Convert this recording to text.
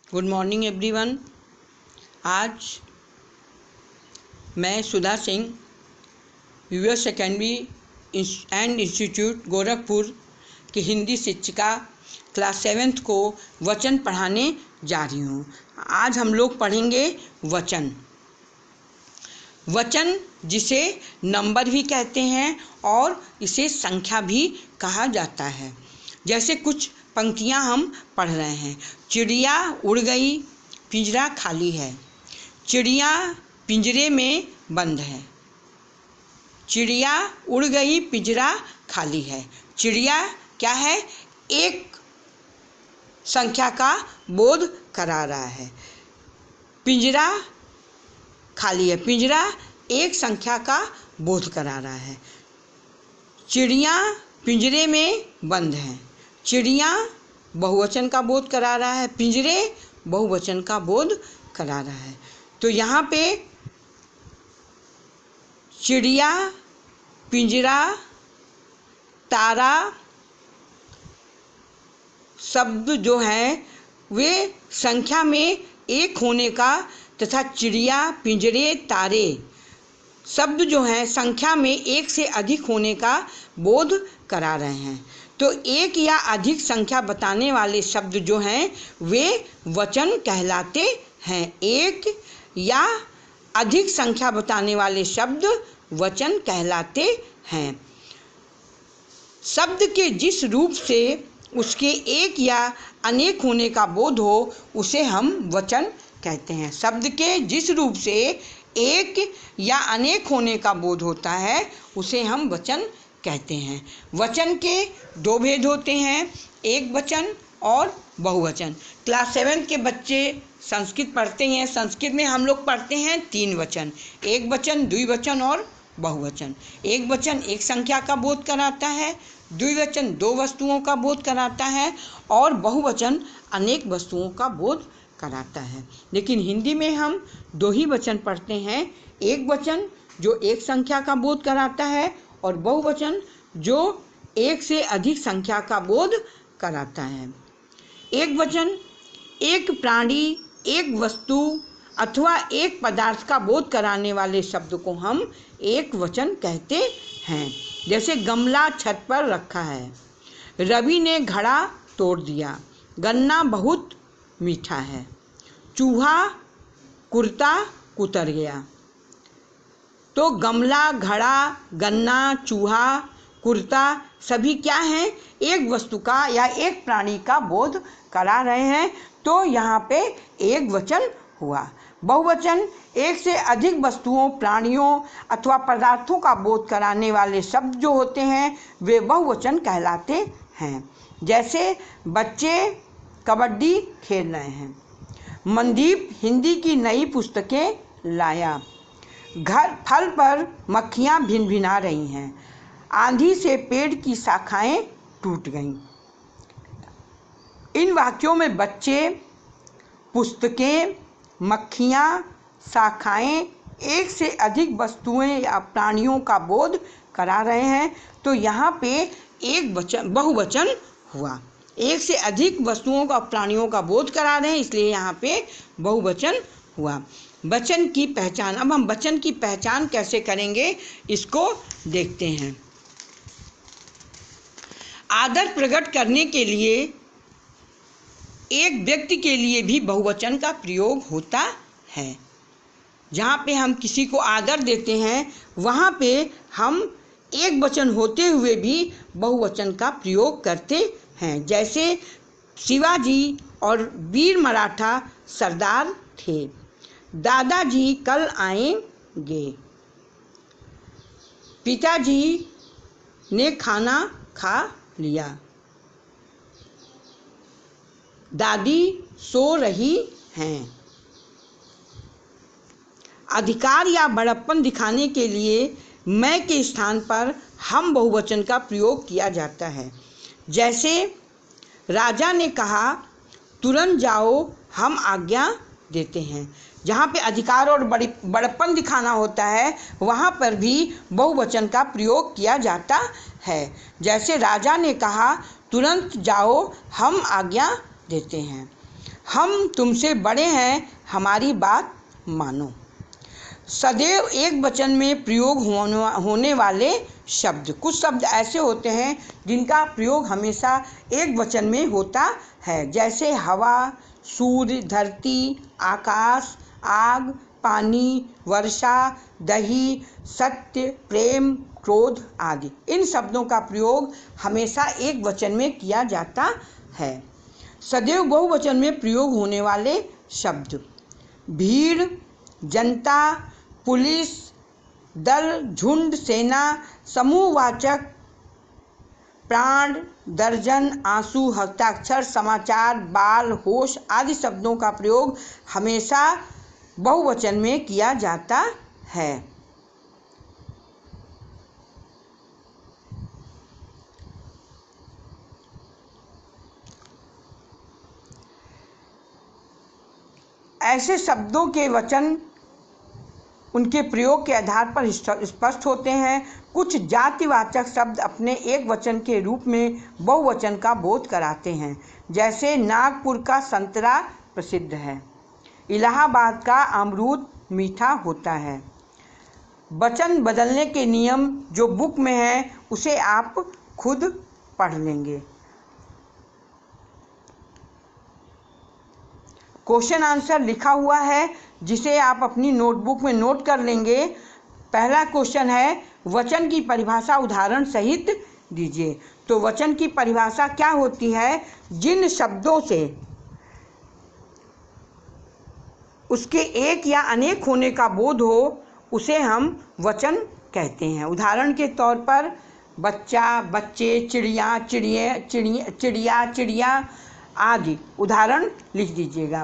Good morning everyone. आज मैं Sudha Singh US secondary and institute Gorakhpur की हिंदी शिक्षिका क्लास 7th को वचन पढ़ाने जा रही हूँ। आज हम लोग पढ़ेंगे वचन। वचन जिसे नंबर भी कहते हैं और इसे संख्या भी कहा जाता है। जैसे कुछ पंक्तियाँ हम पढ़ रहे हैं। चिड़िया उड़ गई, पिंजरा खाली है। चिड़िया पिंजरे में बंद है। चिड़िया उड़ गई, पिंजरा खाली है। चिड़िया क्या है? एक संख्या का बोध करा रहा है। पिंजरा खाली है। पिंजरा एक संख्या का बोध करा रहा है। चिड़िया पिंजरे में बंद है। चिड़िया बहुवचन का बोध करा रहा है। पिंजरे बहुवचन का बोध करा रहा है। तो यहाँ पे चिड़िया, पिंजरा, तारा शब्द जो हैं वे संख्या में एक होने का तथा चिड़िया, पिंजरे, तारे शब्द जो हैं संख्या में एक से अधिक होने का बोध करा रहे हैं। तो एक या अधिक संख्या बताने वाले शब्द जो हैं वे वचन कहलाते हैं। एक या अधिक संख्या बताने वाले शब्द वचन कहलाते हैं। शब्द के जिस रूप से उसके एक या अनेक होने का बोध हो उसे हम वचन कहते हैं। शब्द के जिस रूप से एक या अनेक होने का बोध होता है उसे हम वचन कहते हैं। वचन के दो भेद होते हैं, एक वचन और बहुवचन। क्लास 7 के बच्चे संस्कृत पढ़ते हैं। संस्कृत में हम लोग पढ़ते हैं 3 वचन, एक वचन, द्विवचन और बहुवचन। एक वचन एक संख्या का बोध कराता है, द्विवचन 2 वस्तुओं का बोध कराता है और बहुवचन अनेक वस्तुओं का बोध कराता है। लेकिन हिंदी में हम 2 ही वचन पढ़ते हैं, एक वचन जो एक संख्या का बोध कराता है और बहुवचन जो एक से अधिक संख्या का बोध कराता है। एक वचन एक प्राणी, एक वस्तु अथवा एक पदार्थ का बोध कराने वाले शब्द को हम एक वचन कहते हैं। जैसे गमला छत पर रखा है, रवि ने घड़ा तोड़ दिया, गन्ना बहुत मीठा है, चूहा कुर्ता कुतर गया। तो गमला, घड़ा, गन्ना, चूहा, कुर्ता सभी क्या हैं? एक वस्तु का या एक प्राणी का बोध करा रहे हैं। तो यहाँ पे एक वचन हुआ। बहुवचन एक से अधिक वस्तुओं, प्राणियों अथवा पदार्थों का बोध कराने वाले शब्द जो होते हैं वे बहुवचन कहलाते हैं। जैसे बच्चे कबड्डी खेल रहे हैं। मनदीप हिंदी की नई पुस्तकें लाया। घर फल पर मक्खियाँ भिनभिना रही हैं। आंधी से पेड़ की शाखाएं टूट गईं। इन वाक्यों में बच्चे, पुस्तकें, मक्खियाँ, शाखाएं एक से अधिक वस्तुएं या प्राणियों का बोध करा रहे हैं। तो यहाँ पे एक वचन बहुवचन हुआ। एक से अधिक वस्तुओं का, प्राणियों का बोध करा रहे हैं, इसलिए यहाँ पे बहुवचन हुआ। वचन की पहचान। अब हम वचन की पहचान कैसे करेंगे इसको देखते हैं। आदर प्रकट करने के लिए एक व्यक्ति के लिए भी बहुवचन का प्रयोग होता है। जहाँ पे हम किसी को आदर देते हैं वहाँ पे हम एक वचन होते हुए भी बहुवचन का प्रयोग करते हैं। जैसे शिवाजी और वीर मराठा सरदार थे, दादाजी कल आएंगे, पिताजी ने खाना खा लिया, दादी सो रही हैं। अधिकार या बड़प्पन दिखाने के लिए मैं के स्थान पर हम बहुवचन का प्रयोग किया जाता है। जैसे राजा ने कहा, तुरंत जाओ, हम आज्ञा देते हैं। जहाँ पे अधिकार और बड़प्पन दिखाना होता है वहाँ पर भी बहुवचन का प्रयोग किया जाता है। जैसे राजा ने कहा, तुरंत जाओ, हम आज्ञा देते हैं। हम तुमसे बड़े हैं, हमारी बात मानो। सदैव एक वचन में प्रयोग होने वाले शब्द। कुछ शब्द ऐसे होते हैं जिनका प्रयोग हमेशा एक वचन में होता है, जैसे हवा, सूर्य, धरती, आकाश, आग, पानी, वर्षा, दही, सत्य, प्रेम, क्रोध आदि। इन शब्दों का प्रयोग हमेशा एक वचन में किया जाता है। सदैव बहुवचन में प्रयोग होने वाले शब्द। भीड़, जनता, पुलिस, दल, झुंड, सेना, समूहवाचक, प्राण, दर्जन, आंसू, हस्ताक्षर, समाचार, बाल, होश आदि शब्दों का प्रयोग हमेशा बहुवचन में किया जाता है। ऐसे शब्दों के वचन उनके प्रयोग के आधार पर स्पष्ट होते हैं। कुछ जातिवाचक शब्द अपने एक वचन के रूप में बहुवचन का बोध कराते हैं, जैसे नागपुर का संतरा प्रसिद्ध है, इलाहाबाद का अमरूद मीठा होता है। वचन बदलने के नियम जो बुक में है उसे आप खुद पढ़ लेंगे। क्वेश्चन आंसर लिखा हुआ है जिसे आप अपनी नोटबुक में नोट कर लेंगे। पहला क्वेश्चन है, वचन की परिभाषा उदाहरण सहित दीजिए। तो वचन की परिभाषा क्या होती है? जिन शब्दों से उसके एक या अनेक होने का बोध हो उसे हम वचन कहते हैं। उदाहरण के तौर पर बच्चा, बच्चे, चिड़िया, चिड़िया आदि उदाहरण लिख दीजिएगा।